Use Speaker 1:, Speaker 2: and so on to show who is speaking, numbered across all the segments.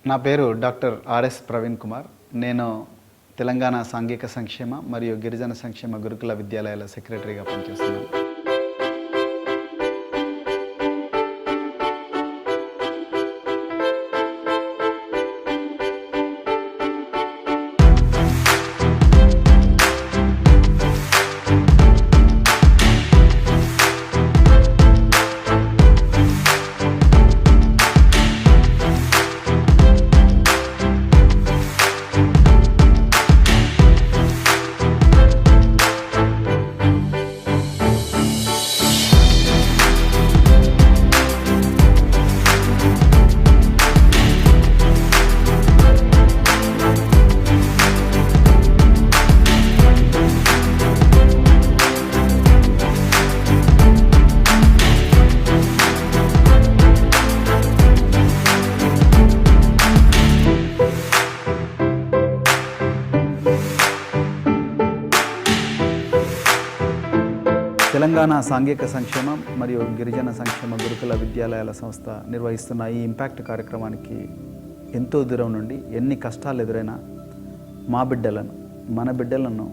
Speaker 1: నా పేరు doctor RS Praveen Kumar. నేను తెలంగాణ సాంఘిక సంక్షేమ మరియు గిరిజన సంక్షేమ గురుకుల విద్యాలయాల సెక్రటరీగా పనిచేస్తున్నాను. తెలంగాణ సాంఘిక సంక్షేమం మరియు గిరిజన సంక్షేమ గురుకుల విద్యాలయాల సంస్థ నిర్వహిస్తున్న ఈ ఇంపాక్ట్ కార్యక్రమానికి ఎంతో దూరం నుండి ఎన్ని కష్టాలు ఎదురైనా మన బిడ్డలను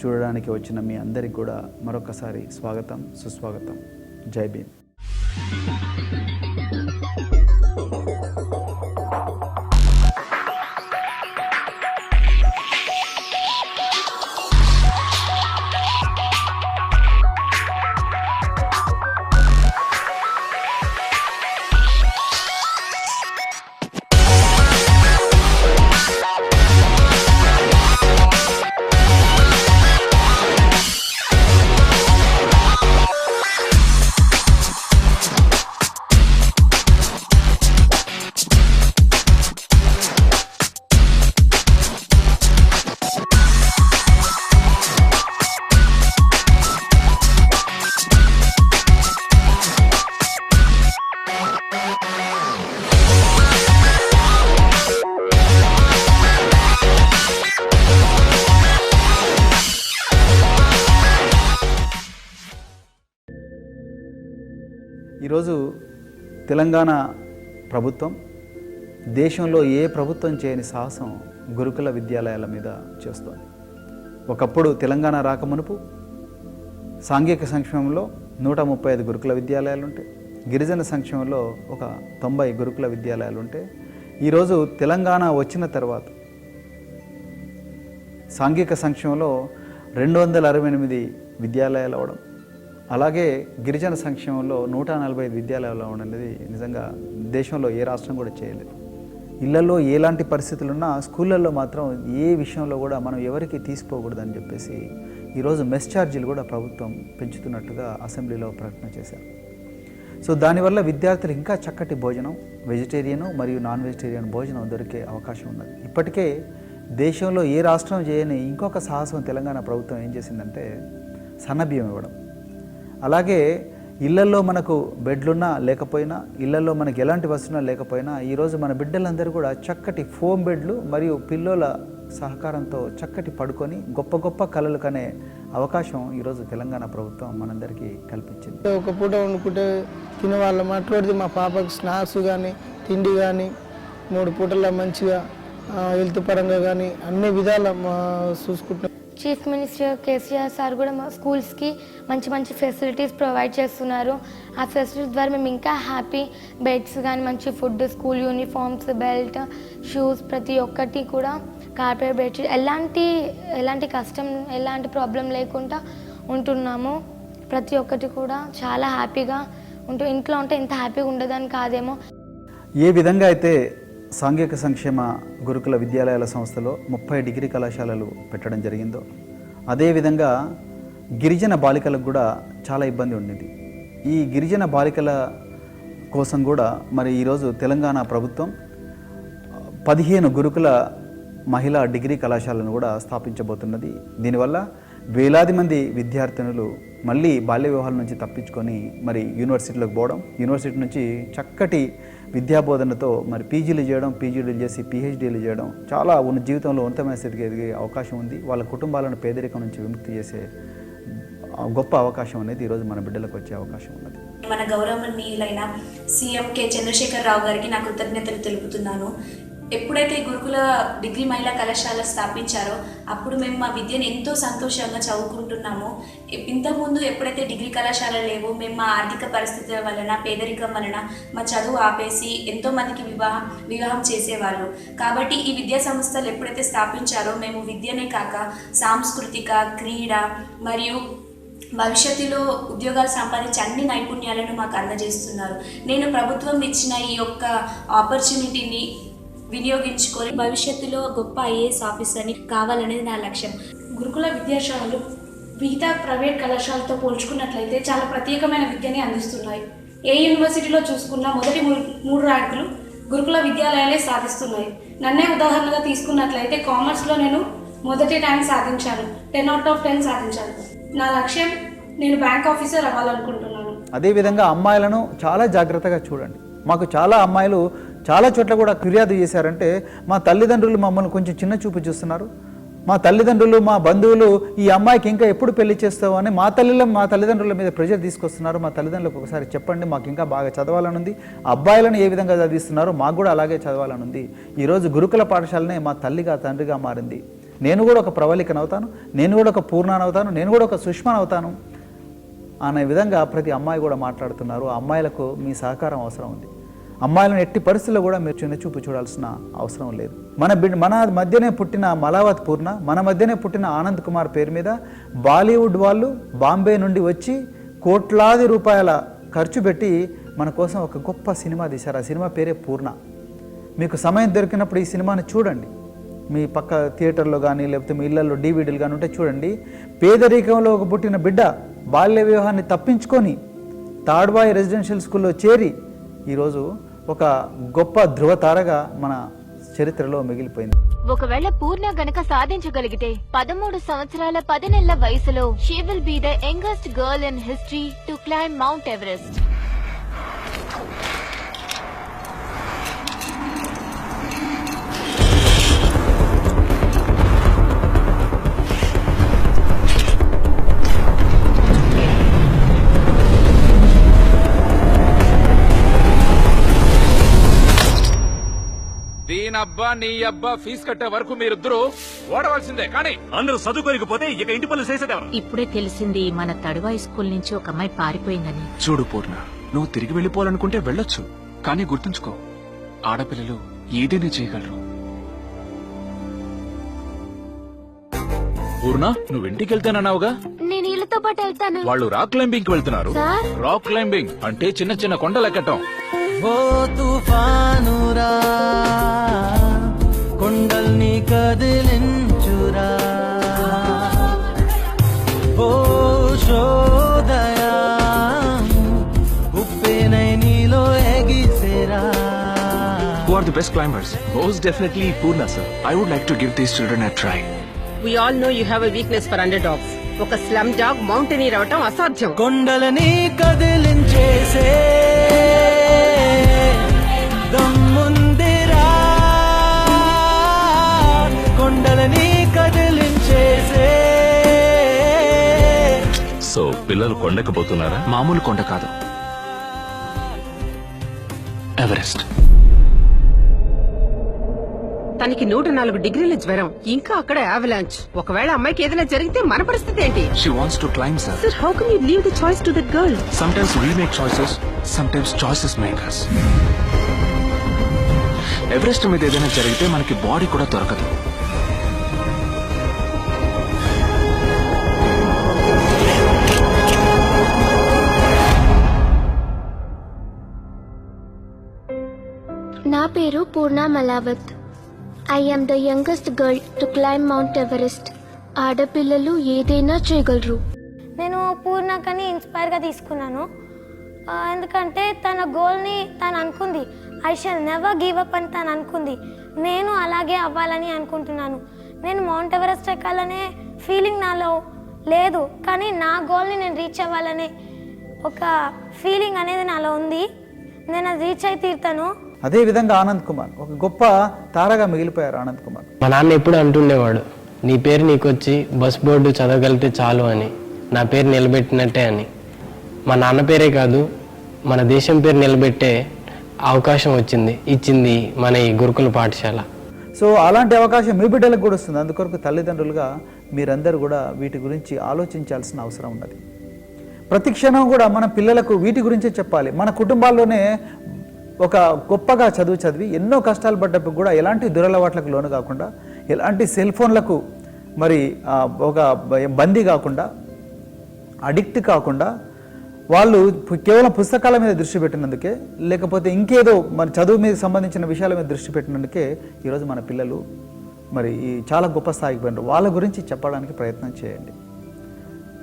Speaker 1: చూడడానికి వచ్చిన మీ అందరికీ కూడా మరొకసారి స్వాగతం, సుస్వాగతం. జై భీమ్. ఈరోజు తెలంగాణ ప్రభుత్వం దేశంలో ఏ ప్రభుత్వం చేయని సాహసం గురుకుల విద్యాలయాల మీద చేస్తోంది. ఒకప్పుడు తెలంగాణ రాకమునుపు సాంఘిక సంక్షేమంలో 135 గురుకుల విద్యాలయాలు ఉంటాయి, గిరిజన సంక్షేమంలో ఒక 90 గురుకుల విద్యాలయాలు ఉంటాయి. ఈరోజు తెలంగాణ వచ్చిన తర్వాత సాంఘిక సంక్షేమంలో 268 విద్యాలయాలు అవడం, అలాగే గిరిజన సంక్షేమంలో 145 విద్యాలయాలు అవడం అనేది నిజంగా దేశంలో ఏ రాష్ట్రం కూడా చేయలేదు. ఇళ్లలో ఎలాంటి పరిస్థితులున్నా స్కూళ్ళల్లో మాత్రం ఏ విషయంలో కూడా మనం ఎవరికి తీసిపోకూడదని చెప్పేసి ఈరోజు మెస్ ఛార్జీలు కూడా ప్రభుత్వం పెంచుతున్నట్టుగా అసెంబ్లీలో ప్రకటన చేశారు. సో దానివల్ల విద్యార్థులు ఇంకా చక్కటి భోజనం, వెజిటేరియన్ మరియు నాన్ వెజిటేరియన్ భోజనం దొరికే అవకాశం ఉన్నది. ఇప్పటికే దేశంలో ఏ రాష్ట్రం చేయని ఇంకొక సాహసం తెలంగాణ ప్రభుత్వం ఏం చేసిందంటే సన్నబియ్యం ఇవ్వడం. అలాగే ఇళ్లల్లో మనకు బెడ్లున్నా లేకపోయినా, ఇళ్లలో మనకు ఎలాంటి వసతులు లేకపోయినా ఈరోజు మన బిడ్డలందరూ కూడా చక్కటి ఫోమ్ బెడ్లు మరియు పిల్లోల సహకారంతో చక్కటి పడుకొని గొప్ప గొప్ప కళలు కనే అవకాశం ఈరోజు తెలంగాణ ప్రభుత్వం మనందరికీ కల్పించింది.
Speaker 2: ఒక పూట వండుకుంటే తినే వాళ్ళ మాట్లాడితే మా పాపకు స్నాక్స్ కానీ తిండి కానీ 3 పూటల్లో మంచిగా హెల్త్ పరంగా కానీ అన్ని విధాల చూసుకుంటున్నాం.
Speaker 3: చీఫ్ మినిస్టర్ కేసీఆర్ సార్ కూడా మా స్కూల్స్కి మంచి మంచి ఫెసిలిటీస్ ప్రొవైడ్ చేస్తున్నారు. ఆ ఫెసిలిటీస్ ద్వారా మేము ఇంకా హ్యాపీ. బెడ్స్ కానీ, మంచి food, school uniforms, belt, shoes, ప్రతి ఒక్కటి కూడా కార్పొరేట్ బెడ్షీట్, ఎలాంటి కష్టం, ఎలాంటి ప్రాబ్లం లేకుండా ఉంటున్నాము. ప్రతి ఒక్కటి కూడా చాలా హ్యాపీగా ఇంట్లో ఉంటే ఇంత హ్యాపీగా ఉండదని కాదేమో.
Speaker 1: ఏ విధంగా అయితే సాంఘిక సంక్షేమ గురుకుల విద్యాలయాల సంస్థలో 30 డిగ్రీ కళాశాలలు పెట్టడం జరిగిందో, అదేవిధంగా గిరిజన బాలికలకు కూడా చాలా ఇబ్బంది ఉండేది. ఈ గిరిజన బాలికల కోసం కూడా మరి ఈరోజు తెలంగాణ ప్రభుత్వం 15 గురుకుల మహిళా డిగ్రీ కళాశాలను కూడా స్థాపించబోతున్నది. దీనివల్ల వేలాది మంది విద్యార్థినులు మళ్ళీ బాల్య వివాహాల నుంచి తప్పించుకొని మరి యూనివర్సిటీలోకి పోవడం, యూనివర్సిటీ నుంచి చక్కటి విద్యాబోధనతో మరి పీజీలు చేయడం, పీజీలు చేసి పీహెచ్డీలు చేయడం, చాలా జీవితంలో ఉన్నతమైన స్థితికి ఎదిగే అవకాశం ఉంది. వాళ్ళ కుటుంబాలను పేదరికం నుంచి విముక్తి చేసే గొప్ప అవకాశం అనేది ఈరోజు మన బిడ్డలకు వచ్చే అవకాశం ఉన్నది.
Speaker 4: మన గౌరవనీయులైన సీఎం కె చంద్రశేఖర్ రావు గారికి నా కృతజ్ఞతలు తెలుపుతున్నాను. ఎప్పుడైతే గురుకుల డిగ్రీ మహిళా కళాశాల స్థాపించారో అప్పుడు మేము మా విద్యను ఎంతో సంతోషంగా చదువుకుంటున్నాము. ఇంతకుముందు ఎప్పుడైతే డిగ్రీ కళాశాల లేవో మేము మా ఆర్థిక పరిస్థితుల వలన, పేదరికం వలన మా చదువు ఆపేసి ఎంతోమందికి వివాహం చేసేవాళ్ళు. కాబట్టి ఈ విద్యా సంస్థలు ఎప్పుడైతే స్థాపించారో మేము విద్యనే కాక సాంస్కృతిక, క్రీడ మరియు భవిష్యత్తులో ఉద్యోగాలు సంపాదించి అన్ని నైపుణ్యాలను మాకు అందజేస్తున్నారు. నేను ప్రభుత్వం ఇచ్చిన ఈ యొక్క ఆపర్చునిటీని వినియోగించుకొని భవిష్యత్తులో గొప్ప ఐఏఎస్ ఆఫీసర్ని కావాలనేది నా లక్ష్యం.
Speaker 5: గురుకుల విద్యాశాలలు మిగతా ప్రైవేట్ కళాశాలతో పోల్చుకున్నట్లయితే చాలా ప్రత్యేకమైన విద్యని అందిస్తున్నాయి. ఏ యూనివర్సిటీలో చూసుకున్నా మొదటి మూడు ర్యాంకులు గురుకుల విద్యాలయాలే సాధిస్తున్నాయి. నన్నే ఉదాహరణగా తీసుకున్నట్లయితే కామర్స్లో నేను మొదటి ర్యాంక్ సాధించాను, 10/10 సాధించాను. నా లక్ష్యం నేను బ్యాంక్ ఆఫీసర్ అవ్వాలనుకుంటున్నాను.
Speaker 1: అదేవిధంగా అమ్మాయిలను చాలా జాగ్రత్తగా చూడండి. మాకు చాలా అమ్మాయిలు చాలా చోట్ల కూడా ఫిర్యాదు చేశారంటే మా తల్లిదండ్రులు మమ్మల్ని కొంచెం చిన్న చూపు చూస్తున్నారు, మా తల్లిదండ్రులు, మా బంధువులు ఈ అమ్మాయికి ఇంకా ఎప్పుడు పెళ్లి చేస్తావు అని మా తల్లిదండ్రుల మీద ప్రెషర్ తీసుకొస్తున్నారు. మా తల్లిదండ్రులకు ఒకసారి చెప్పండి, మాకు ఇంకా బాగా చదవాలని ఉంది, అబ్బాయిలను ఏ విధంగా చదివిస్తున్నారో మాకు కూడా అలాగే చదవాలని ఉంది. ఈరోజు గురుకుల పాఠశాలనే మా తల్లిగా తండ్రిగా మారింది. నేను కూడా ఒక ప్రవళికను అవుతాను, నేను కూడా ఒక పూర్ణాన్ని అవుతాను, నేను కూడా ఒక సుష్మాన్ అవుతాను అనే విధంగా ప్రతి అమ్మాయి కూడా మాట్లాడుతున్నారు. ఆ అమ్మాయిలకు మీ సహకారం అవసరం ఉంది. అమ్మాయిలను ఎట్టి పరిస్థితుల్లో కూడా మీరు చిన్న చూపు చూడాల్సిన అవసరం లేదు. మన మధ్యనే పుట్టిన మలావత్ పూర్ణ, మన మధ్యనే పుట్టిన ఆనంద్ కుమార్ పేరు మీద బాలీవుడ్ వాళ్ళు బాంబే నుండి వచ్చి కోట్లాది రూపాయల ఖర్చు పెట్టి మన కోసం ఒక గొప్ప సినిమా తీశారు. ఆ సినిమా పేరే పూర్ణ. మీకు సమయం దొరికినప్పుడు ఈ సినిమాని చూడండి. మీ పక్క థియేటర్లో కానీ లేకపోతే మీ ఇళ్లలో డివిడీలు కానీ ఉంటే చూడండి. పేదరికంలో ఒక పుట్టిన బిడ్డ బాల్య వివాహాన్ని తప్పించుకొని తాడ్వాయి రెసిడెన్షియల్ స్కూల్లో చేరి ఈరోజు ఒక గొప్ప ధృవతారగా మన చరిత్రలో మిగిలిపోయింది.
Speaker 6: ఒకవేళ పూర్ణ గనక సాధించగలిగితే 13 సంవత్సరాల 10 నెలల వయసులో she will be the youngest girl in history to climb Mount Everest.
Speaker 7: అబ్బా నీ అబ్బా ఫీజు కట్టే వరకు మీరిద్దరూ ఓడవలసిందే. కానీ
Speaker 8: అందరూ చదువుకోకపోతే ఇక ఇంటి పనులు చేసేదేవరు.
Speaker 6: ఇప్పుడే తెలిసింది మన తడువాయి స్కూల్ నుంచి ఒక అమ్మాయి పారిపోయిందని.
Speaker 9: చూడు పూర్ణ, నువ్వు తిరిగి వెళ్ళిపోవాలనుకుంటే వెళ్ళొచ్చు, కానీ గుర్తుంచుకో, ఆడపిల్లలు ఏదైనా చేయగలరు.
Speaker 7: పూర్ణ, నువ్వు ఇంటికి వెళ్తానన్నావుగా?
Speaker 6: నేను వీళ్ళతో పాటు వెళ్తాను.
Speaker 7: వాళ్ళు రాక్ క్లైంబింగ్ కి వెళ్తున్నారు. రాక్ క్లైంబింగ్ అంటే చిన్న చిన్న కొండలు ఎక్కటం.
Speaker 10: ఓ తుఫానురా, కొండల్ని కదిలించురా, ఓ శోదయా, ఉప్పెనై నీలో ఎగిసేరా.
Speaker 9: Who are the best climbers?
Speaker 8: Most definitely Purna, sir.
Speaker 9: I would like to give these children a try.
Speaker 11: We all know you have a weakness for underdogs. ఒక slum dog mountaineer అవటం అసాధ్యం.
Speaker 10: కొండలని కదిలించేసే దమ్ముందిరా, కొండలని కదిలించేసే.
Speaker 8: So పిల్లలు కొండకపోతున్నారా?
Speaker 9: మామూలు కొండ కాదు, Everest.
Speaker 11: తనకి 104 డిగ్రీల జ్వరం, ఇంకా అక్కడ అవలాంచ్. ఒకవేళ అమ్మాయికి ఏదైనా జరిగితే మన పరిస్థితి ఏంటి?
Speaker 9: She wants to climb, sir.
Speaker 11: Sir, how can you leave the choice to that girl?
Speaker 9: Sometimes we make choices, sometimes choices make us. Everest మీద ఏదైనా జరిగితే మనకి బాడీ కూడా దొరకదు.
Speaker 3: నా పేరు Purna Malavath. I am the youngest girl to climb Mount Everest. ఆడపిల్లలు ఏదైనా చేయగలరు. నేను పూర్ణకని ఇన్స్పైర్గా తీసుకున్నాను. ఎందుకంటే తన గోల్ని తను అనుకుంది. I shall never give up అని తను అనుకుంది. నేను అలాగే అవ్వాలని అనుకుంటున్నాను. నేను మౌంట్ ఎవరెస్ట్ ఎక్కాలనే ఫీలింగ్ నాలో లేదు, కానీ నా గోల్ని నేను రీచ్ అవ్వాలనే ఒక ఫీలింగ్ అనేది నాలో ఉంది. నేను అది రీచ్ అయి తీరుతాను.
Speaker 1: అదేవిధంగా ఆనంద్ కుమార్ ఒక గొప్ప తారగా మిగిలిపోయారు. ఆనంద్ కుమార్
Speaker 12: మా నాన్న ఎప్పుడు అంటుండేవాడు, నీ పేరు నీకొచ్చి బస్ బోర్డు చదవగలిగితే చాలు అని. నా పేరు నిలబెట్టినట్టే అని. మా నాన్న పేరే కాదు, మన దేశం పేరు నిలబెట్టే అవకాశం ఇచ్చింది మన ఈ గురుకుల పాఠశాల.
Speaker 1: సో అలాంటి అవకాశం మీ బిడ్డలకు కూడా వస్తుంది. అందుకొరకు తల్లిదండ్రులుగా మీరందరూ కూడా వీటి గురించి ఆలోచించాల్సిన అవసరం ఉన్నది. ప్రతి క్షణం కూడా మన పిల్లలకు వీటి గురించే చెప్పాలి. మన కుటుంబాల్లోనే ఒక గొప్పగా చదివి ఎన్నో కష్టాలు పడ్డప్పుడు కూడా ఎలాంటి దురలవాట్లకు లోను కాకుండా, ఎలాంటి సెల్ ఫోన్లకు మరి ఒక బందీ కాకుండా, అడిక్ట్ కాకుండా, వాళ్ళు కేవలం పుస్తకాల మీద దృష్టి పెట్టినందుకే, లేకపోతే ఇంకేదో మరి చదువు మీద సంబంధించిన విషయాల మీద దృష్టి పెట్టినందుకే ఈరోజు మన పిల్లలు మరి చాలా గొప్ప స్థాయికి పోయినారు. వాళ్ళ గురించి చెప్పడానికి ప్రయత్నం చేయండి.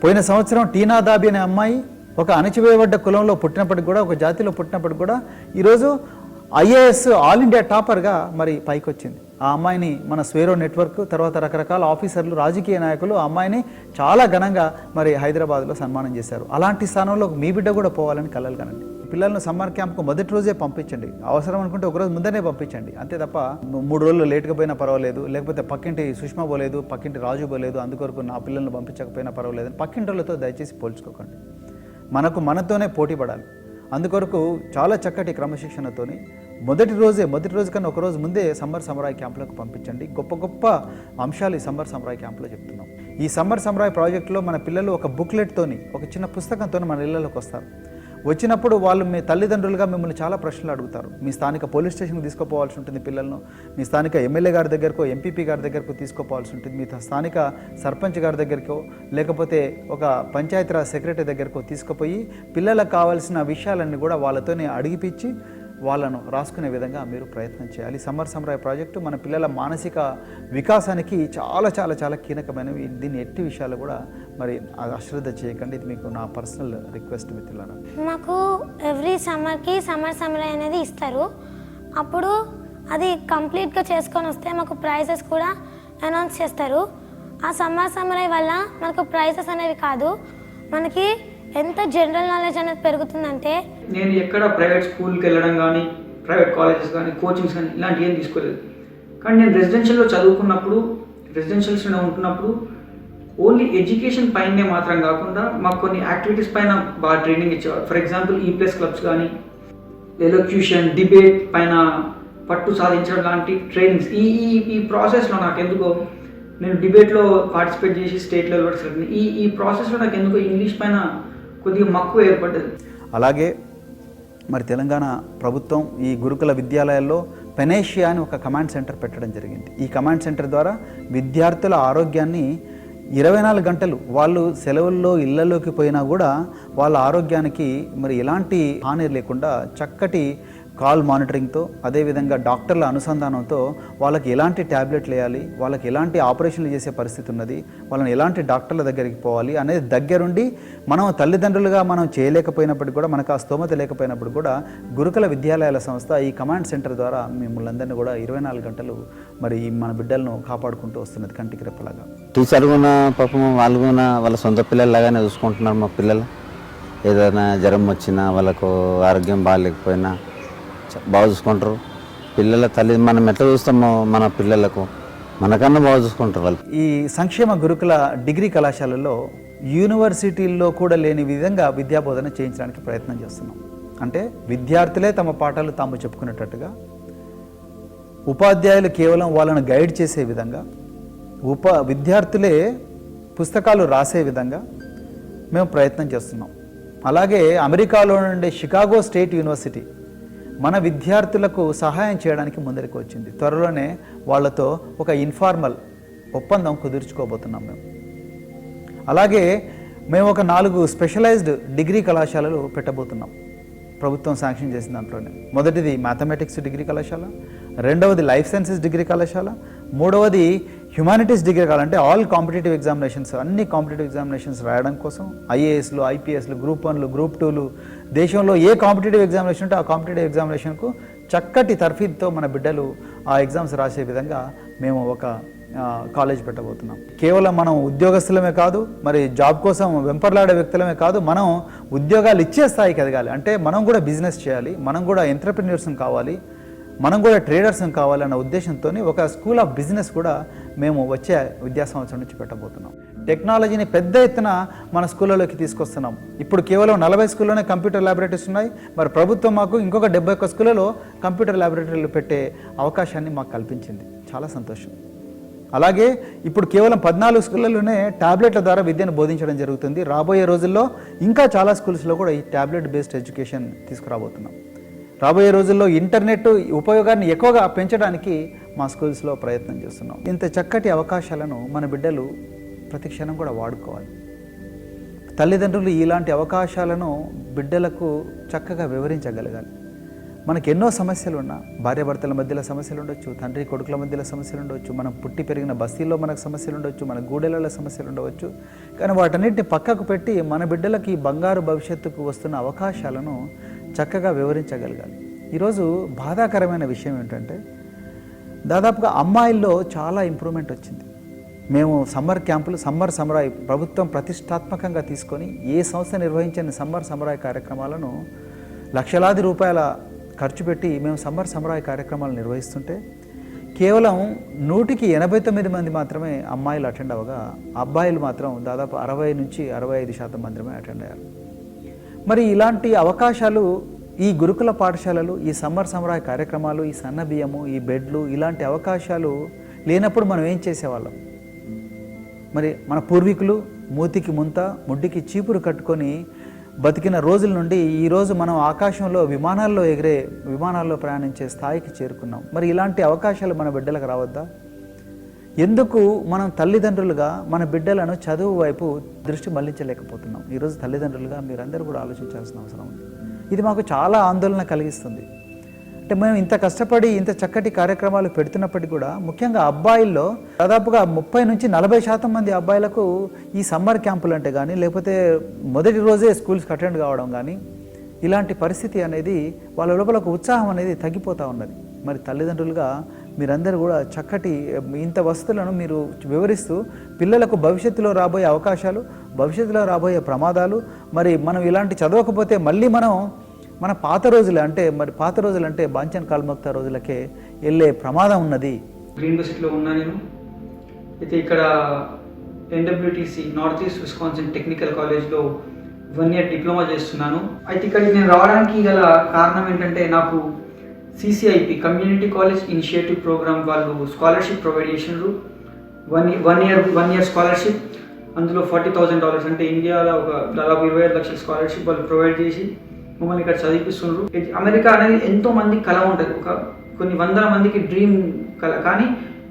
Speaker 1: పోయిన సంవత్సరం టీనా దాబి అనే అమ్మాయి ఒక అణచివేయబడ్డ కులంలో పుట్టినప్పటికి కూడా, ఒక జాతిలో పుట్టినప్పటికి కూడా ఈరోజు ఐఏఎస్ ఆల్ ఇండియా టాపర్గా మరి పైకి వచ్చింది. ఆ అమ్మాయిని మన స్వేరో నెట్వర్క్, తర్వాత రకరకాల ఆఫీసర్లు, రాజకీయ నాయకులు ఆ అమ్మాయిని చాలా ఘనంగా మరి హైదరాబాద్లో సన్మానం చేశారు. అలాంటి స్థానంలో మీ బిడ్డ కూడా పోవాలని కలలు కనండి. పిల్లలను సమ్మర్ క్యాంప్కు మొదటి రోజే పంపించండి. అవసరం అనుకుంటే ఒకరోజు ముందనే పంపించండి. అంతే తప్ప 3 రోజులు లేట్గా పోయినా పర్వాలేదు, లేకపోతే పక్కింటి సుష్మా పోలేదు, పక్కింటి రాజు పోలేదు, అందుకొరకు నా పిల్లల్ని పంపించకపోయినా పర్వాలేదు అని పక్కింటి వాళ్ళతో దయచేసి పోల్చుకోకండి. మనతోనే పోటీ పడాలి. అందుకొరకు చాలా చక్కటి క్రమశిక్షణతోని మొదటి రోజు కన్నా ఒక రోజు ముందే సమ్మర్ సమరాయ్ క్యాంపులకు పంపించండి. గొప్ప అంశాలు ఈ సమ్మర్ సమరాయ్ క్యాంపులో చెప్తున్నాం. ఈ సమ్మర్ సమరాయ్ ప్రాజెక్టులో మన పిల్లలు ఒక బుక్లెట్తోని, ఒక చిన్న పుస్తకంతో మన ఇళ్లలోకి వస్తారు. వచ్చినప్పుడు వాళ్ళు మీ తల్లిదండ్రులుగా మిమ్మల్ని చాలా ప్రశ్నలు అడుగుతారు. మీ స్థానిక పోలీస్ స్టేషన్కి తీసుకుపోవాల్సి ఉంటుంది పిల్లలను, మీ స్థానిక ఎమ్మెల్యే గారి దగ్గరకో, ఎంపీపీ గారి దగ్గరకు తీసుకుపోవాల్సి ఉంటుంది, మీ స్థానిక సర్పంచ్ గారి దగ్గరకో, లేకపోతే ఒక పంచాయతీరాజ్ సెక్రటరీ దగ్గరకో తీసుకుపోయి పిల్లలకు కావాల్సిన విషయాలన్నీ కూడా వాళ్ళతోనే అడిగిపించి వాళ్ళను రాసుకునే విధంగా మీరు ప్రయత్నం చేయాలి. సమ్మర్ సమరాయ్ ప్రాజెక్టు మన పిల్లల మానసిక వికాసానికి చాలా చాలా చాలా కీలకమైనవి. దీన్ని ఎట్టి విషయాలు కూడా మరి అశ్రద్ధ చేయకండి. ఇది మీకు నా పర్సనల్ రిక్వెస్ట్ మిత్రులారా.
Speaker 3: మాకు ఎవ్రీ సమ్మర్కి సమ్మర్ సమరాయ్ అనేది ఇస్తారు. అప్పుడు అది కంప్లీట్గా చేసుకొని వస్తే మాకు ప్రైజెస్ కూడా అనౌన్స్ చేస్తారు. ఆ సమ్మర్ సమరాయ్ వల్ల మనకు ప్రైజెస్ అనేవి కాదు, మనకి ఎంత జనరల్ నాలెడ్జ్ అనేది పెరుగుతుందంటే,
Speaker 13: నేను ఎక్కడ ప్రైవేట్ స్కూల్కి వెళ్ళడం కానీ, ప్రైవేట్ కాలేజెస్ కానీ, కోచింగ్స్ కానీ ఇలాంటివి ఏం తీసుకోలేదు. కానీ నేను రెసిడెన్షియల్లో చదువుకున్నప్పుడు, రెసిడెన్షియల్స్లో ఉంటున్నప్పుడు ఓన్లీ ఎడ్యుకేషన్ పైనే మాత్రం కాకుండా మాకు కొన్ని యాక్టివిటీస్ పైన బాగా ట్రైనింగ్ ఇచ్చేవారు. ఫర్ ఎగ్జాంపుల్ ఈ+ క్లబ్స్ కానీ, ఎలోక్యూషన్, డిబేట్ పైన పట్టు సాధించడం లాంటి ట్రైనింగ్స్. ఈ ప్రాసెస్లో నాకు ఎందుకో, నేను డిబేట్లో పార్టిసిపేట్ చేసి స్టేట్ లెవెల్ కూడా సెలెక్ట్. ఈ ప్రాసెస్లో నాకు ఎందుకో ఇంగ్లీష్ పైన కొద్దిగా మక్కువ ఏర్పడ్డది.
Speaker 1: అలాగే మరి తెలంగాణ ప్రభుత్వం ఈ గురుకుల విద్యాలయాల్లో పెనేషియా అని ఒక కమాండ్ సెంటర్ పెట్టడం జరిగింది. ఈ కమాండ్ సెంటర్ ద్వారా విద్యార్థుల ఆరోగ్యాన్ని 24 గంటలు వాళ్ళు సెలవుల్లో ఇళ్లలోకి పోయినా కూడా వాళ్ళ ఆరోగ్యానికి మరి ఎలాంటి హాని లేకుండా చక్కటి కాల్ మానిటరింగ్తో, అదేవిధంగా డాక్టర్ల అనుసంధానంతో వాళ్ళకి ఎలాంటి ట్యాబ్లెట్లు వేయాలి, వాళ్ళకి ఎలాంటి ఆపరేషన్లు చేసే పరిస్థితి ఉన్నది, వాళ్ళని ఎలాంటి డాక్టర్ల దగ్గరికి పోవాలి అనేది దగ్గరుండి మనం తల్లిదండ్రులుగా మనం చేయలేకపోయినప్పటికీ కూడా, మనకు ఆ స్తోమత లేకపోయినప్పుడు కూడా గురుకుల విద్యాలయాల సంస్థ ఈ కమాండ్ సెంటర్ ద్వారా మిమ్మల్ని అందరినీ కూడా 24 గంటలు మరి మన బిడ్డలను కాపాడుకుంటూ వస్తున్నది కంటికి రెప్పలాగా.
Speaker 14: టీచర్ కూడా పాపం వాళ్ళు కూడా వాళ్ళ సొంత పిల్లల్లాగానే చూసుకుంటున్నారు. మా పిల్లలు ఏదైనా జ్వరం వచ్చినా, వాళ్ళకు ఆరోగ్యం బాగాలేకపోయినా బాగా చూసుకుంటారు. పిల్లల తల్లి మనం ఎట్లా చూస్తామో మన పిల్లలకు మనకన్నా బాగా చూసుకుంటారు వాళ్ళు.
Speaker 1: ఈ సంక్షేమ గురుకుల డిగ్రీ కళాశాలలో యూనివర్సిటీల్లో కూడా లేని విధంగా విద్యాబోధన చేయించడానికి ప్రయత్నం చేస్తున్నాం. అంటే విద్యార్థులే తమ పాఠాలు తాము చెప్పుకునేటట్టుగా, ఉపాధ్యాయులు కేవలం వాళ్ళను గైడ్ చేసే విధంగా, విద్యార్థులే పుస్తకాలు రాసే విధంగా మేము ప్రయత్నం చేస్తున్నాం. అలాగే అమెరికాలో ఉండే షికాగో స్టేట్ యూనివర్సిటీ మన విద్యార్థులకు సహాయం చేయడానికి ముందరికి వచ్చింది. త్వరలోనే వాళ్ళతో ఒక ఇన్ఫార్మల్ ఒప్పందం కుదుర్చుకోబోతున్నాం మేము. అలాగే మేము ఒక 4 స్పెషలైజ్డ్ డిగ్రీ కళాశాలలు పెట్టబోతున్నాం ప్రభుత్వం శాంక్షన్ చేసిన దాంట్లోనే. మొదటిది మ్యాథమెటిక్స్ డిగ్రీ కళాశాల, రెండవది లైఫ్ సైన్సెస్ డిగ్రీ కళాశాల, మూడవది హ్యుమానిటీస్ డిగ్రీ కళాశాల. అంటే ఆల్ కాంపిటేటివ్ ఎగ్జామినేషన్స్, అన్ని కాంపిటేటివ్ ఎగ్జామినేషన్స్ రాయడం కోసం ఐఏఎస్లు, ఐపీఎస్లు, గ్రూప్ 1లు, గ్రూప్ 2లు, దేశంలో ఏ కాంపిటేటివ్ ఎగ్జామినేషన్ ఉంటే ఆ కాంపిటేటివ్ ఎగ్జామినేషన్కు చక్కటి తర్ఫీదుతో మన బిడ్డలు ఆ ఎగ్జామ్స్ రాసే విధంగా మేము ఒక కాలేజ్ పెట్టబోతున్నాం. కేవలం మనం ఉద్యోగస్తులమే కాదు, మరి జాబ్ కోసం వెంపర్లాడే వ్యక్తులమే కాదు, మనం ఉద్యోగాలు ఇచ్చే స్థాయికి ఎదగాలి. అంటే మనం కూడా బిజినెస్ చేయాలి, మనం కూడా ఎంటర్‌ప్రెన్యూర్స్ కావాలి, మనం కూడా ట్రేడర్స్ కావాలన్న ఉద్దేశంతో ఒక స్కూల్ ఆఫ్ బిజినెస్ కూడా మేము వచ్చే విద్యా సంవత్సరం నుంచి పెట్టబోతున్నాం. టెక్నాలజీని పెద్ద ఎత్తున మన స్కూళ్ళలోకి తీసుకొస్తున్నాం. ఇప్పుడు కేవలం 40 స్కూల్లోనే కంప్యూటర్ ల్యాబొరేటరీస్ ఉన్నాయి. మరి ప్రభుత్వం మాకు ఇంకొక 71 స్కూళ్ళలో కంప్యూటర్ ల్యాబొరేటరీలు పెట్టే అవకాశాన్ని మాకు కల్పించింది. చాలా సంతోషం. అలాగే ఇప్పుడు కేవలం 14 స్కూళ్ళలోనే ట్యాబ్లెట్ల ద్వారా విద్యను బోధించడం జరుగుతుంది. రాబోయే రోజుల్లో ఇంకా చాలా స్కూల్స్లో కూడా ఈ ట్యాబ్లెట్ బేస్డ్ ఎడ్యుకేషన్ తీసుకురాబోతున్నాం. రాబోయే రోజుల్లో ఇంటర్నెట్ ఉపయోగాన్ని ఎక్కువగా పెంచడానికి మా స్కూల్స్లో ప్రయత్నం చేస్తున్నాం. ఇంత చక్కటి అవకాశాలను మన బిడ్డలు ప్రతి క్షణం కూడా వాడుకోవాలి. తల్లిదండ్రులు ఇలాంటి అవకాశాలను బిడ్డలకు చక్కగా వివరించగలగాలి. మనకు ఎన్నో సమస్యలు ఉన్నా, భార్యాభర్తల మధ్యలో సమస్యలు ఉండొచ్చు, తండ్రి కొడుకుల మధ్యలో సమస్యలు ఉండవచ్చు, మనం పుట్టి పెరిగిన బస్తీల్లో మనకు సమస్యలు ఉండవచ్చు, మన గూడెలలో సమస్యలు ఉండవచ్చు. కానీ వాటన్నిటిని పక్కకు పెట్టి మన బిడ్డలకి బంగారు భవిష్యత్తుకు వస్తున్న అవకాశాలను చక్కగా వివరించగలగాలి. ఈరోజు బాధాకరమైన విషయం ఏంటంటే దాదాపుగా అమ్మాయిల్లో చాలా ఇంప్రూవ్మెంట్ వచ్చింది. మేము సమ్మర్ క్యాంపులు, సమ్మర్ సమరాయ్ ప్రభుత్వం ప్రతిష్టాత్మకంగా తీసుకొని ఏ సంస్థ నిర్వహించిన సమ్మర్ సమరాయ్ కార్యక్రమాలను లక్షలాది రూపాయల ఖర్చు పెట్టి మేము సమ్మర్ సమరాయ్ కార్యక్రమాలు నిర్వహిస్తుంటే కేవలం 100కి 89 మంది మాత్రమే అమ్మాయిలు అటెండ్ అవ్వగా అబ్బాయిలు మాత్రం దాదాపు 60 నుంచి 65% మాత్రమే అటెండ్ అయ్యారు. మరి ఇలాంటి అవకాశాలు ఈ గురుకుల పాఠశాలలు, ఈ సమ్మర్ సమరాయ్ కార్యక్రమాలు, ఈ సన్న బియ్యము, ఈ బెడ్లు, ఇలాంటి అవకాశాలు లేనప్పుడు మనం ఏం చేసేవాళ్ళం? మరి మన పూర్వీకులు మూతికి ముంత, ముడ్డికి చీపురు కట్టుకొని బతికిన రోజుల నుండి ఈరోజు మనం ఆకాశంలో విమానాల్లో ప్రయాణించే స్థాయికి చేరుకున్నాం. మరి ఇలాంటి అవకాశాలు మన బిడ్డలకు రావద్దా? ఎందుకు మనం తల్లిదండ్రులుగా మన బిడ్డలను చదువు వైపు దృష్టి మళ్లించలేకపోతున్నాం? ఈరోజు తల్లిదండ్రులుగా మీరందరూ కూడా ఆలోచించాల్సిన అవసరం ఉంది. ఇది మాకు చాలా ఆందోళన కలిగిస్తుంది. అంటే మేము ఇంత కష్టపడి ఇంత చక్కటి కార్యక్రమాలు పెడుతున్నప్పటికీ కూడా ముఖ్యంగా అబ్బాయిల్లో దాదాపుగా 30 నుంచి 40% మంది అబ్బాయిలకు ఈ సమ్మర్ క్యాంపులు అంటే కానీ, లేకపోతే మొదటి రోజే స్కూల్స్కి అటెండ్ కావడం కానీ, ఇలాంటి పరిస్థితి అనేది వాళ్ళ లోపల ఒక ఉత్సాహం అనేది తగ్గిపోతూ ఉన్నది. మరి తల్లిదండ్రులుగా మీరందరూ కూడా చక్కటి ఇంత వసతులను మీరు వివరిస్తూ పిల్లలకు భవిష్యత్తులో రాబోయే అవకాశాలు, భవిష్యత్తులో రాబోయే ప్రమాదాలు, మరి మనం ఇలాంటి చదవకపోతే మళ్ళీ మన పాత రోజులు అంటే బాంచన్ కాల్మక్తా రోజులకే వెళ్ళే ప్రమాదం ఉన్నది.
Speaker 13: యూనివర్సిటీలో ఉన్నా నేను అయితే ఇక్కడ NWTC north east Wisconsin technical కాలేజ్లో 1 year డిప్లొమా చేస్తున్నాను. అయితే ఇక్కడికి నేను రావడానికి గల కారణం ఏంటంటే నాకు CCIP community college initiative programme వాళ్ళు స్కాలర్షిప్ ప్రొవైడ్ చేసినారు. వన్ ఇయర్ స్కాలర్షిప్, అందులో $40,000 అంటే ఇండియాలో ఒక దాదాపు 25 లక్షల స్కాలర్షిప్ వాళ్ళు ప్రొవైడ్ చేసి మమ్మల్ని ఇక్కడ చదివిస్తున్నారు. అమెరికా అనేది ఎంతో మందికి కళ ఉంటుంది, కొన్ని వందల మందికి డ్రీమ్ కళ, కానీ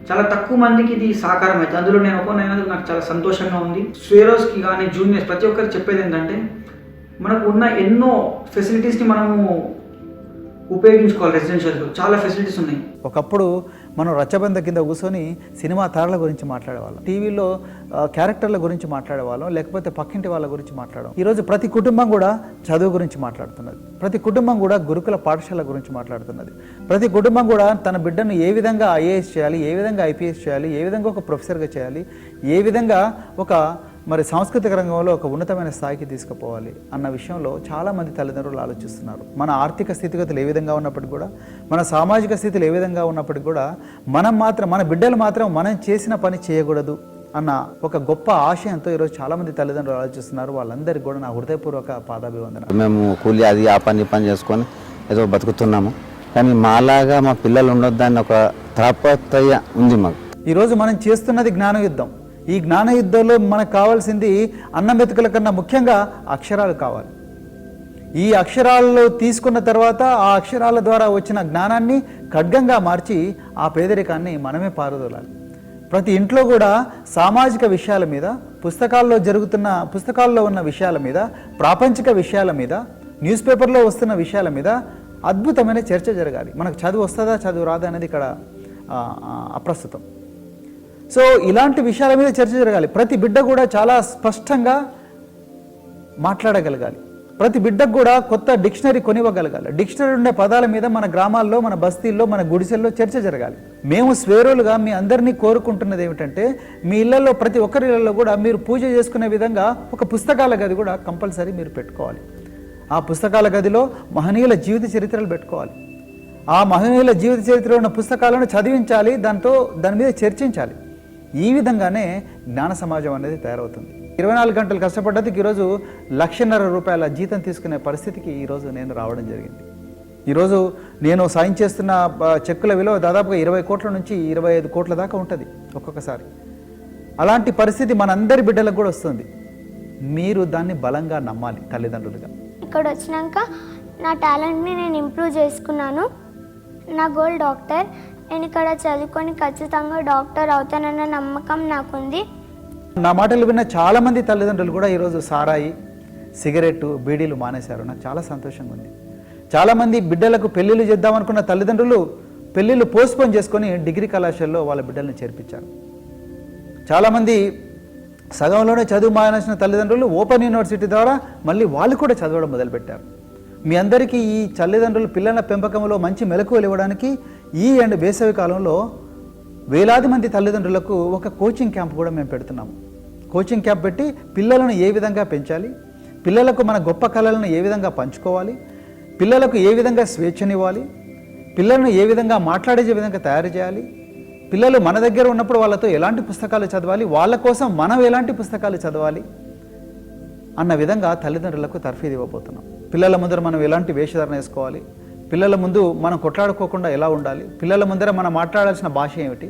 Speaker 13: చాలా తక్కువ మందికి ఇది సాకారం అవుతుంది. అందులో నేను ఒకనైనందుకు నాకు చాలా సంతోషంగా ఉంది. స్వేరోస్కి కానీ జూనియర్స్ ప్రతి ఒక్కరికి చెప్పేది ఏంటంటే మనకు ఉన్న ఎన్నో ఫెసిలిటీస్ని మనము ఉపయోగించుకోవాలి. రెసిడెన్షియల్లో చాలా ఫెసిలిటీస్ ఉన్నాయి.
Speaker 1: ఒకప్పుడు మనం రచ్చబంద కింద కూర్చొని సినిమా తారల గురించి మాట్లాడేవాళ్ళం, టీవీలో క్యారెక్టర్ల గురించి మాట్లాడేవాళ్ళం, లేకపోతే పక్కింటి వాళ్ళ గురించి మాట్లాడడం. ఈరోజు ప్రతి కుటుంబం కూడా చదువు గురించి మాట్లాడుతున్నది, ప్రతి కుటుంబం కూడా గురుకుల పాఠశాల గురించి మాట్లాడుతున్నది, ప్రతి కుటుంబం కూడా తన బిడ్డను ఏ విధంగా IAS చేయాలి, ఏ విధంగా IPS చేయాలి, ఏ విధంగా ఒక ప్రొఫెసర్గా చేయాలి, ఏ విధంగా ఒక సాంస్కృతిక రంగంలో ఒక ఉన్నతమైన స్థాయికి తీసుకుపోవాలి అన్న విషయంలో చాలామంది తల్లిదండ్రులు ఆలోచిస్తున్నారు. మన ఆర్థిక స్థితిగతులు ఏ విధంగా ఉన్నప్పటికీ కూడా, మన సామాజిక స్థితులు ఏ విధంగా ఉన్నప్పటికీ కూడా మన బిడ్డలు మాత్రం మనం చేసిన పని చేయకూడదు అన్న ఒక గొప్ప ఆశయంతో ఈరోజు చాలామంది తల్లిదండ్రులు ఆలోచిస్తున్నారు. వాళ్ళందరికీ కూడా నా హృదయపూర్వక పాదాభివందన.
Speaker 14: మేము కూలి అది ఆ పని చేసుకొని ఏదో బతుకుతున్నాము, కానీ మాలాగా మా పిల్లలు ఉండొద్దని ఒక తాపత్రయ ఉంది మాకు.
Speaker 1: ఈరోజు మనం చేస్తున్నది జ్ఞాన యుద్ధం. ఈ జ్ఞాన యుద్ధంలో మనకు కావాల్సింది అన్నం మెతుకుల కన్నా ముఖ్యంగా అక్షరాలు కావాలి. ఈ అక్షరాలు తీసుకున్న తర్వాత ఆ అక్షరాల ద్వారా వచ్చిన జ్ఞానాన్ని ఖడ్గంగా మార్చి ఆ పేదరికాన్ని మనమే పారదోలాలి. ప్రతి ఇంట్లో కూడా సామాజిక విషయాల మీద, పుస్తకాల్లో ఉన్న విషయాల మీద, ప్రాపంచిక విషయాల మీద, న్యూస్ పేపర్లో వస్తున్న విషయాల మీద అద్భుతమైన చర్చ జరగాలి. మనకు చదువు వస్తుందా చదువు రాదా అనేది ఇక్కడ అప్రస్తుతం. సో ఇలాంటి విషయాల మీద చర్చ జరగాలి. ప్రతి బిడ్డ కూడా చాలా స్పష్టంగా మాట్లాడగలగాలి. ప్రతి బిడ్డకు కూడా కొత్త డిక్షనరీ కొనివ్వగలగాలి. డిక్షనరీ ఉండే పదాల మీద మన గ్రామాల్లో, మన బస్తీల్లో, మన గుడిసెల్లో చర్చ జరగాలి. మేము స్వేరోలుగా మీ అందరినీ కోరుకుంటున్నది ఏమిటంటే మీ ఇళ్లలో, ప్రతి ఒక్కరి ఇళ్లలో కూడా మీరు పూజ చేసుకునే విధంగా ఒక పుస్తకాల గది కూడా కంపల్సరీ మీరు పెట్టుకోవాలి. ఆ పుస్తకాల గదిలో మహనీయుల జీవిత చరిత్రలు పెట్టుకోవాలి. ఆ మహనీయుల జీవిత చరిత్రలో ఉన్న పుస్తకాలను చదివించాలి, దాని మీద చర్చించాలి. ఈ విధంగానే జ్ఞాన సమాజం అనేది తయారవుతుంది. 24 గంటలు కష్టపడ్డதுకి ఈరోజు ₹1,50,000 జీతం తీసుకునే పరిస్థితికి ఈరోజు నేను రావడం జరిగింది. ఈరోజు నేను సాయం చేస్తున్న చెక్కుల విలువ దాదాపుగా 20 కోట్ల నుంచి 25 కోట్ల దాకా ఉంటుంది ఒక్కొక్కసారి. అలాంటి పరిస్థితి మనందరి బిడ్డలకు కూడా వస్తుంది. మీరు దాన్ని బలంగా నమ్మాలి తల్లిదండ్రులుగా.
Speaker 15: ఇక్కడ వచ్చినాక నా టాలెంట్ని నేను ఇంప్రూవ్ చేసుకున్నాను. నా గోల్ డాక్టర్. నేను ఇక్కడ చదువుకొని ఖచ్చితంగా డాక్టర్ అవుతానన్న నమ్మకం నాకుంది.
Speaker 1: నా మాటలు విన్న చాలామంది తల్లిదండ్రులు కూడా ఈరోజు సారాయి, సిగరెట్టు, బీడీలు మానేశారు. నాకు చాలా సంతోషంగా ఉంది. చాలామంది బిడ్డలకు పెళ్ళిళ్ళు చేద్దామనుకున్న తల్లిదండ్రులు పెళ్ళిళ్ళు పోస్ట్పోన్ చేసుకొని డిగ్రీ కళాశాలలో వాళ్ళ బిడ్డల్ని చేర్పించారు. చాలామంది సగంలోనే చదువు మానేసిన తల్లిదండ్రులు ఓపెన్ యూనివర్సిటీ ద్వారా మళ్ళీ వాళ్ళు కూడా చదవడం మొదలుపెట్టారు. మీ అందరికీ ఈ తల్లిదండ్రులు పిల్లల పెంపకంలో మంచి మెలకువలు ఇవ్వడానికి ఈ వేసవి కాలంలో వేలాది మంది తల్లిదండ్రులకు ఒక కోచింగ్ క్యాంప్ కూడా మేము పెడుతున్నాము. కోచింగ్ క్యాంప్ పెట్టి పిల్లలను ఏ విధంగా పెంచాలి, పిల్లలకు మన గొప్ప కళలను ఏ విధంగా పంచుకోవాలి, పిల్లలకు ఏ విధంగా స్వేచ్ఛనివ్వాలి, పిల్లలను ఏ విధంగా మాట్లాడే విధంగా తయారు చేయాలి, పిల్లలు మన దగ్గర ఉన్నప్పుడు వాళ్ళతో ఎలాంటి పుస్తకాలు చదవాలి, వాళ్ళ కోసం మనం ఎలాంటి పుస్తకాలు చదవాలి అన్న విధంగా తల్లిదండ్రులకు తర్ఫీదు ఇవ్వబోతున్నాం. పిల్లల ముందర మనం ఎలాంటి వేషధారణ వేసుకోవాలి, పిల్లల ముందు మనం కొట్లాడుకోకుండా ఎలా ఉండాలి, పిల్లల ముందర మనం మాట్లాడాల్సిన భాష ఏమిటి,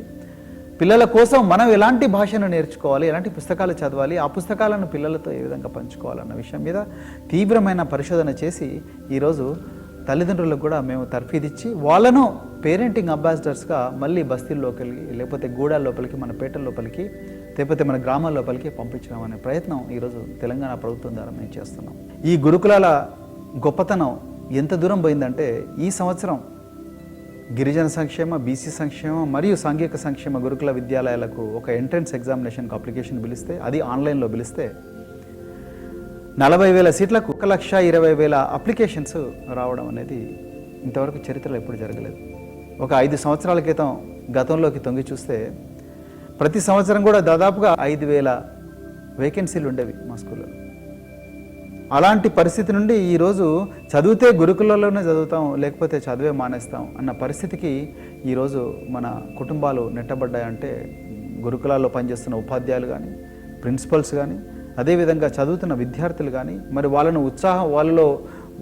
Speaker 1: పిల్లల కోసం మనం ఎలాంటి భాషను నేర్చుకోవాలి, ఎలాంటి పుస్తకాలు చదవాలి, ఆ పుస్తకాలను పిల్లలతో ఏ విధంగా పంచుకోవాలన్న విషయం మీద తీవ్రమైన పరిశోధన చేసి ఈరోజు తల్లిదండ్రులకు కూడా మేము తర్ఫీదిచ్చి వాళ్ళను పేరెంటింగ్ అంబాసిడర్స్గా మళ్ళీ బస్తీల్లోకి లేకపోతే గూడాల లోపలికి, మన పేటల లోపలికి, లేకపోతే మన గ్రామాల లోపలికి పంపించడం అనే ప్రయత్నం ఈరోజు తెలంగాణ ప్రభుత్వం ద్వారా మేము చేస్తున్నాం. ఈ గురుకులాల గొప్పతనం ఎంత దూరం పోయిందంటే ఈ సంవత్సరం గిరిజన సంక్షేమ, బీసీ సంక్షేమ మరియు సాంఘిక సంక్షేమ గురుకుల విద్యాలయాలకు ఒక ఎంట్రన్స్ ఎగ్జామినేషన్కి అప్లికేషన్ పిలిస్తే, అది ఆన్లైన్లో పిలిస్తే 40,000 సీట్లకు 1,20,000 అప్లికేషన్స్ రావడం అనేది ఇంతవరకు చరిత్రలో ఎప్పుడు జరగలేదు. ఒక 5 సంవత్సరాల క్రితం గతంలోకి తొంగి చూస్తే ప్రతి సంవత్సరం కూడా దాదాపుగా 5,000 వేకెన్సీలు ఉండేవి మా స్కూల్లో. అలాంటి పరిస్థితి నుండి ఈరోజు చదివితే గురుకులలోనే చదువుతాం, లేకపోతే చదివే మానేస్తాం అన్న పరిస్థితికి ఈరోజు మన కుటుంబాలు నెట్టబడ్డాయంటే గురుకులాల్లో పనిచేస్తున్న ఉపాధ్యాయులు కానీ, ప్రిన్సిపల్స్ కానీ, అదేవిధంగా చదువుతున్న విద్యార్థులు కానీ, మరి వాళ్ళలో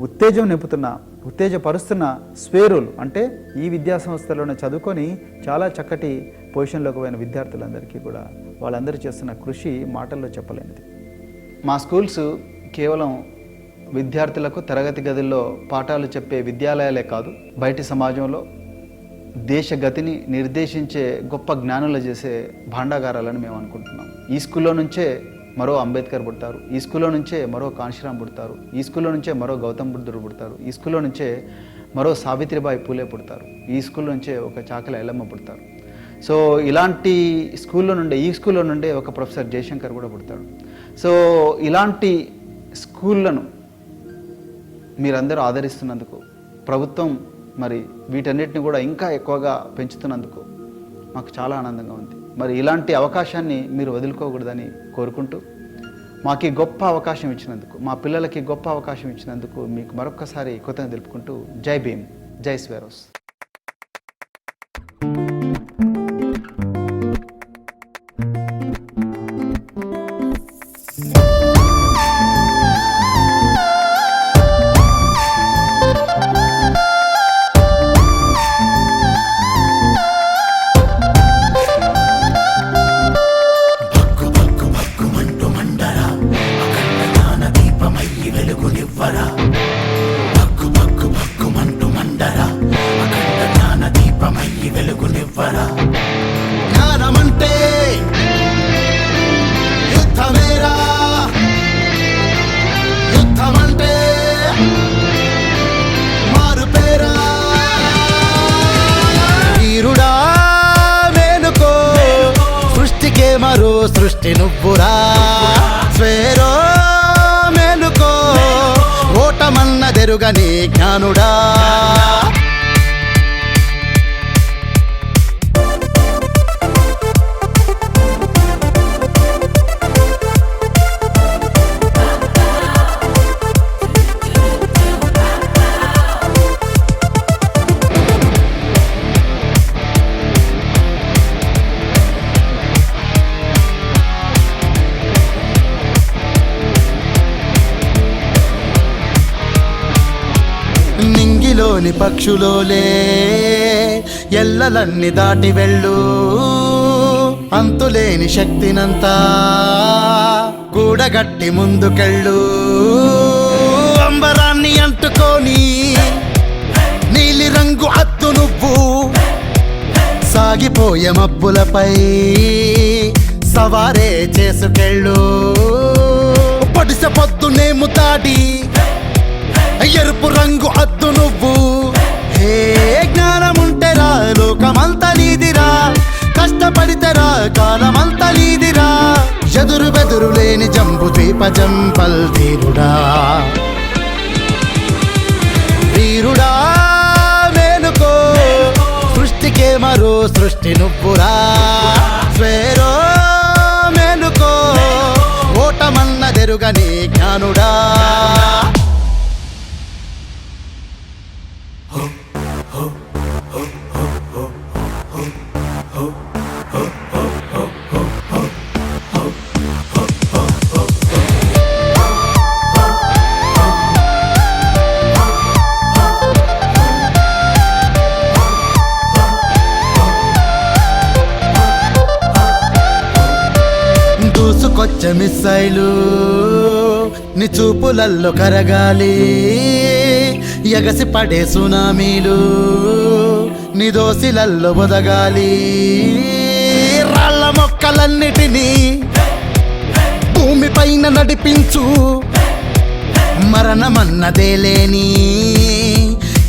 Speaker 1: ఉత్తేజం నింపుతున్న, ఉత్తేజపరుస్తున్న స్వేరులు అంటే ఈ విద్యా సంస్థలోనే చదువుకొని చాలా చక్కటి పొజిషన్లోకి పోయిన విద్యార్థులందరికీ కూడా వాళ్ళందరూ చేస్తున్న కృషి మాటల్లో చెప్పలేనిది. మా స్కూల్స్ కేవలం విద్యార్థులకు తరగతి గదుల్లో పాఠాలు చెప్పే విద్యాలయాలే కాదు, బయటి సమాజంలో దేశ గతిని నిర్దేశించే గొప్ప జ్ఞానులు చేసే భాండాగారాలని మేము అనుకుంటున్నాం. ఈ స్కూల్లో నుంచే మరో అంబేద్కర్ పుడతారు, ఈ స్కూల్లో నుంచే మరో కాంశీరాం పుడతారు, ఈ స్కూల్లో నుంచే మరో గౌతమ్ బుద్ధుడు పుడతారు, ఈ స్కూల్లో నుంచే మరో సావిత్రిబాయి పూలే పుడతారు, ఈ స్కూల్లో నుంచే ఒక చాకల ఎల్లమ్మ పుడతారు. సో ఇలాంటి ఈ స్కూల్లో నుండే ఒక ప్రొఫెసర్ జయశంకర్ కూడా పుడతాడు. సో ఇలాంటి స్కూళ్ళను మీరందరూ ఆదరిస్తున్నందుకు, ప్రభుత్వం మరి వీటన్నిటిని కూడా ఇంకా ఎక్కువగా పెంచుతున్నందుకు మాకు చాలా ఆనందంగా ఉంది. మరి ఇలాంటి అవకాశాన్ని మీరు వదులుకోకూడదని కోరుకుంటూ, మాకు గొప్ప అవకాశం ఇచ్చినందుకు, మా పిల్లలకి గొప్ప అవకాశం ఇచ్చినందుకు మీకు మరొక్కసారి కృతజ్ఞతలు తెలుపుకుంటూ జై భీమ్, జై స్వేరోస్.
Speaker 10: జ్ఞానమంటే యుద్ధమేరా, యుద్ధమంటే మారుపేరా. వీరుడా మేలుకో, సృష్టికే మరో సృష్టి నువ్వురా. స్వేరో మేలుకో, ఓటమన్నదెరుగని జ్ఞానుడా. గూటిలోని పక్షులోలే ఎల్లలన్నీ దాటి వెళ్ళు అంతులేని శక్తినంతా కూడగట్టి ముందుకెళ్ళు అంబరాన్ని అంటుకొని నీలి రంగు అద్దు నువ్వు సాగిపోయే మబ్బులపై సవారే చేసుకెళ్ళు పొడిసె పొద్దునేము దాడి ఎరుపు రంగు అద్దు నువ్వు హే జ్ఞానముంటెరా లోకమంతా నీదిరా కష్టపడితేరా కాలమంతా నీదిరా ఎదురు బెదురు లేని జంబు ద్వీప జంపల్ తీరుడా వీరుడా మేలుకో సృష్టికే మరో సృష్టి నువ్వురా స్వేరో మేలుకో ఓటమన్నదెరుగని జ్ఞానుడా దూసుకొచ్చే మిస్సైలు నీ చూపులల్లో కరగాలి ఎగసి పడే సునామీలు నీ దోసిలల్లో బొదగాలి రాళ్ళ మొక్కలన్నిటినీ భూమిపైన నడిపించు మరణమన్నదే లేని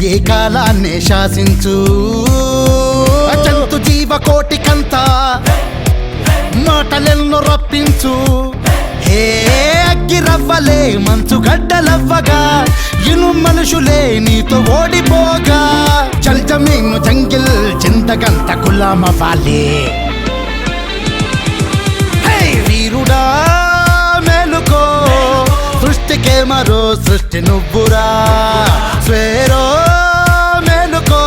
Speaker 10: ఏ కాలాన్నే శాసించు జంతు జీవకోటికంతా మాటలెన్నో రప్పించు హే అగ్గిరవ్వలే మంచు గడ్డలవ్వగా ఇను మనుషులే నీతో ఓడిపోగా చల్ జమీను జంగిల్ చింతగంత కులామవ్వాలి హే వీరుడా మేలుకో సృష్టికే మరో సృష్టి నువ్వురా స్వేరో మేలుకో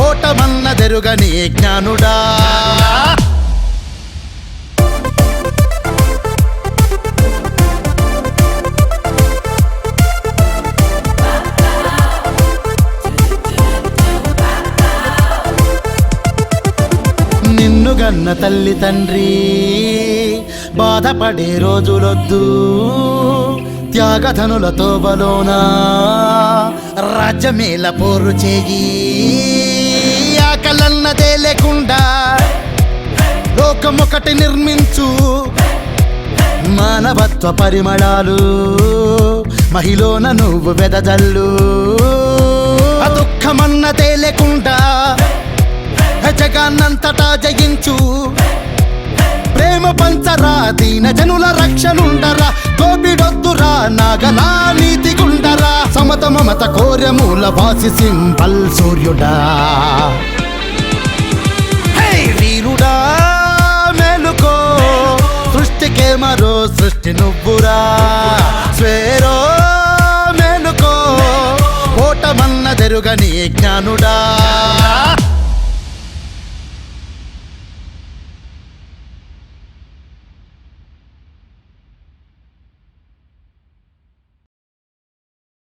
Speaker 10: ఓటమన్నదెరుగని జ్ఞానుడా గన్న తల్లి తండ్రి బాధపడే రోజులొద్దు త్యాగధనులతో బలోనా రాజ్యమేల పోరు చేయి ఆకలన్నదే లేకుండా లోకమొకటి నిర్మించు మానవత్వ పరిమళాలు మహిళన నువ్వు వెదజల్లు దుఃఖమన్నదే లేకుండా జగాన్నంతటా జయించు ప్రేమ పంచరా దీన జనుల రక్షణుండరా కోపిడొద్దురా నాగలా నీతి గుండరా సమత మమత కోర్యమూల వాసి సింబల్ సూర్యుడా హే వీరుడా మేలుకో సృష్టికే మరో సృష్టి నువ్వురా స్వేరో మేలుకో ఓటమన్నదెరుగని జ్ఞానుడా